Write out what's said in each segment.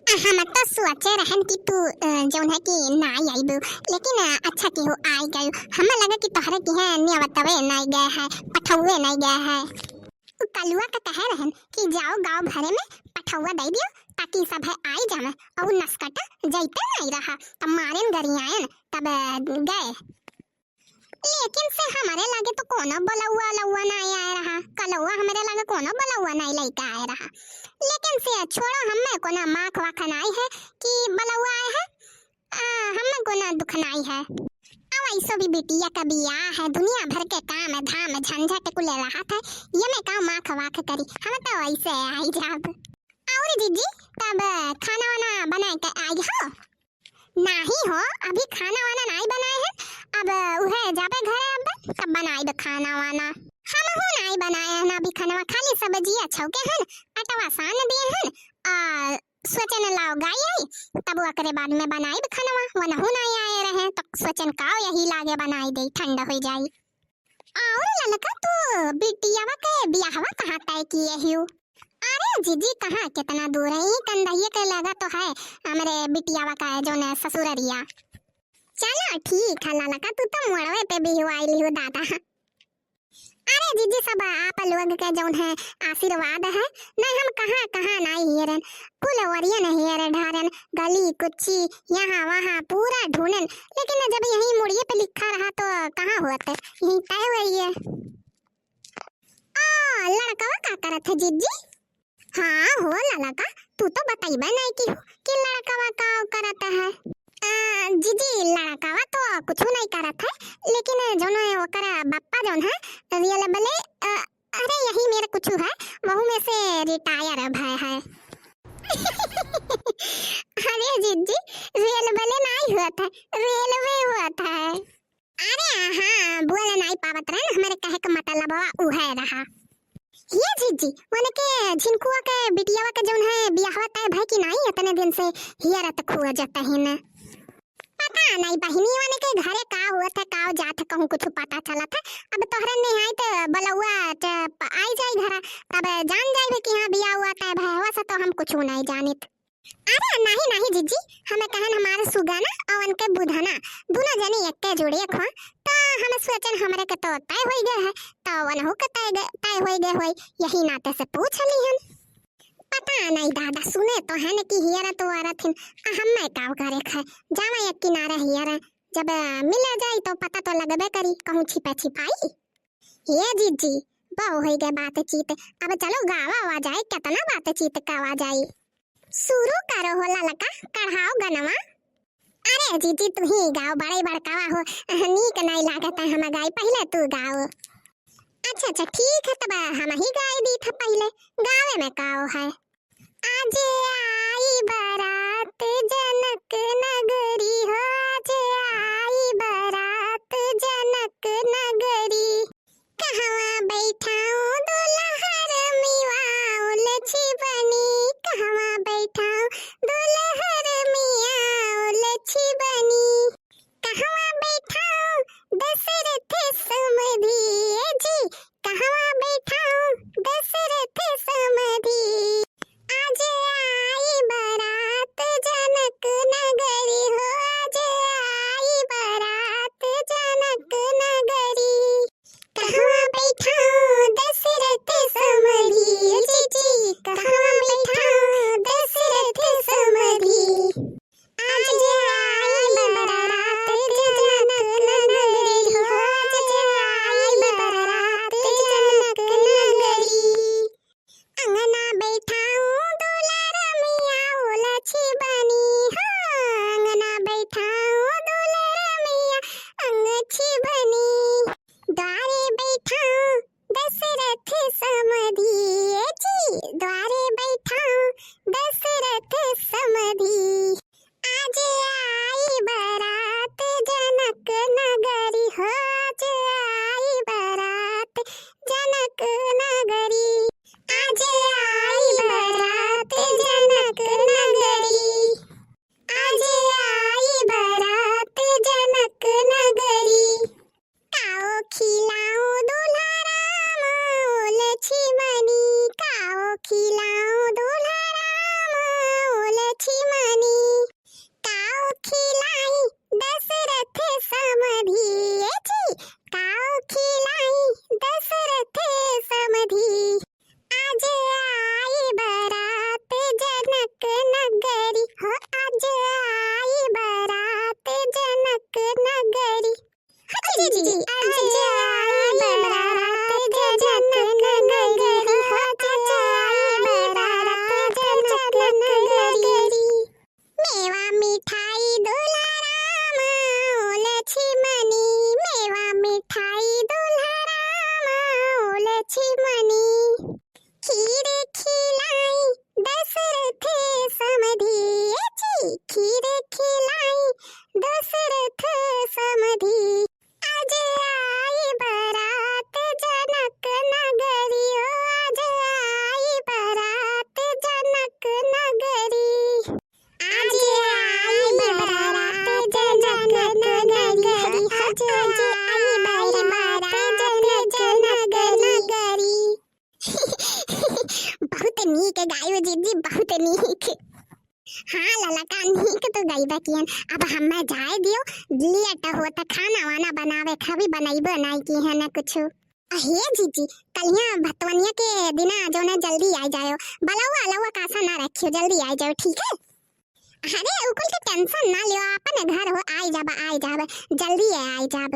हम तो सोचे रहन कि तू जौन है कि ना आई बू, लेकिन अच्छा कि हो आई गयो। हमें लगा कि तोहरे की है नियवतवे नहीं गए है, पठौए नहीं गए है। तू कलुआ का कहे रहन कि जाओ गांव भरे में पठौआ दे दियो ताकि सब है आई जावे और नसकटा जैते नहीं रहा तब मारेन गरियायन तब गए। लेकिन से हमारे लगे तो कोनो बलौआ लौआ नहीं आया रहा, कलौआ हमारे लगे कोनो बलौआ नहीं लेके आया रहा। लेकिन से छोड़ो, हमें कोना माख वाखन आई है कि बलौआ आए है, हमें कोना दुखनाई है। अब ऐसो भी बिटिया का बियाह है, दुनिया भर के काम धाम झंझट को ले रहा था, ये मैं का माख वाख करी, हम तो ऐसे आई जाब। और जीजी तब खाना वाना बना के आई हो? नहीं हो, अभी खाना वाना नहीं बनाए हैं, अब उहे जाबे घरे अब तब बनाए खाना वाना। हम हो नहीं बनाए हैं अभी खाना, खाली सब्जिया छौके हैं, आटा सान दिए हैं और सोचन लाओ गाय आई तब ओकरे बाद में बनाए खाना, वनहु नहीं आए रहे तो सोचन काओ यही लागे बनाई दे ठंडा हो जाई। और ललका तो बिटियावा के बियाहवा कहां तय किए हियो? अरे जीजी कहाँ, कितना दूर है, ये कंदहिए के लगा तो है हमारे बिटियावा का है जो न ससुररिया। चलो ठीक है ललका, तू तो मोड़वे पे भी हुआ आई हो दादा। अरे जीजी सब आप लोग के जौन है आशीर्वाद है, नहीं हम कहाँ कहाँ नहीं हेरन, फुलवरिया नहीं हेरे ढारन, गली कुच्ची यहाँ वहाँ पूरा ढूंढन, लेकिन जब यही मुड़िए पे लिखा रहा तो कहाँ हुआ थे, यही तय हुई है। लड़का का करत है जीजी? हाँ हो ललका, तू तो बताइबे नहीं कि लड़का का करता है। जीजी लड़कावा तो कुछ नहीं करत है, लेकिन जोन ओकरा बप्पा जोन है रियल बले अरे यही मेरा कुछ है, वहु में से रिटायर भय है। अरे जीजी रियल बले नहीं हुआ था, रेलवे हुआ था। अरे हाँ बोल नहीं पावत रहे, हमारे कहे का मतलब उहे रहा। ये जीजी माने के झिनकुआ के बिटियावा के जोन है बियाहवा तय भाई की नहीं इतने दिन से हियर तक हुआ जाता है ना, पता नहीं बहिनी वाने के घरे का हुआ था का जात कहूं कुछ पता चला था। अब तोहरे नहीं आई तो बलौआ आई जाई घर तब जान जाइबे कि हां बियाह हुआ तय भाई हुआ सा, तो हम कुछ नहीं जानित। अरे नहीं नहीं जीजी, हमें कहन हमारे सुगाना और उनके बुधना दोनों जनी एक के जोड़े खो, तो हम सोचन हमरे के तो तय होई गए है तो वनहु के तय होई गए होई, यही नाते से पूछ ली हम। पता नहीं दादा सुने तो है न कि हियर तो आ रथिन, हम मैं काव करे खाए जावा एक किनारे हियर, जब मिल जाए तो पता तो लगबे करी कहूं छिपे छिपाई। ये जीजी बहु होई गए बातचीत, अब चलो गावा आ जाए, कितना बातचीत कावा जाए, शुरू करो हो ललका, कढ़ाओ गनवा। अरे जीजी तू ही गाओ, बड़े बड़कावा हो, नीक नहीं लागत है, हम गाई पहले तू गाओ। अच्छा अच्छा ठीक है तब हम ही गाई दी था पहले, गावे में काओ है। आज आई बारात जनक नगरी हो, आज आई बारात जनक नगरी, कहवा बैठाऊं दुल्हर मियाऊं लच्छी बनी, कहवा बैठाऊं दुल्हर मियाऊं लच्छी बनी, कहवा बैठाऊं दशरथ समधी जी, कहवा बैठाऊं दशरथ समधी, आज आई बारात जनक नगरी हो, आज आई बारात जनक नगरी, कहवा बैठाऊं दशरथ समधी जी जी, कहवा बैठाऊं दशरथ समधी, आज आई बारात जनक नगरी हो, आज आई बारात जनक नगरी, अंगना बैठाऊं दुलार मियाऊं लच्छी बनी हो, अंगना बैठाऊं दुलार मियाऊं अंगच्छी बनी, द्वारे बैठाऊं दशरथ समधी जी, द्वारे बैठाऊं दशरथ समधी, आज आई बारात जनक नगरी हो, आज आई बारात जनक नगरी, आज आई बारात जनक नगरी, आज आई बारात जनक नगरी, काओ खिलाऊं दूल्हा राम लच्छी बनी, काओ खिलाऊं दूल्हा राम लच्छी नीक। हाँ ललका नीक तो गई बकियन। अब हमें जाए दियो लेट होता खाना वाना बनावे खबी बनाइबो नहीं की है ना कुछ। हे जीजी कलिया भतवनिया के दिना जो ना जल्दी आ जाओ। बलावा अलावा कासा ना रखियो जल्दी आ जाओ ठीक है। अरे उकुल के टेंशन ना लियो अपन घर हो आई जाब जल्दी आई जाब।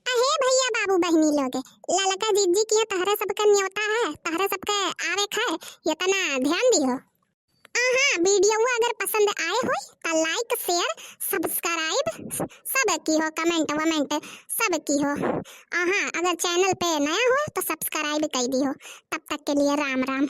अहे भैया बाबू बहनी लोग ललका जीजी की तहरा सबका न्योता है तहरा सबका आवे खाए ये तना ध्यान दियो। हाँ वीडियो अगर पसंद आए हो तो लाइक शेयर सब्सक्राइब सब की हो कमेंट वमेंट सब की हो। हाँ अगर चैनल पे नया हो तो सब्सक्राइब कर दियो। तब तक के लिए राम राम।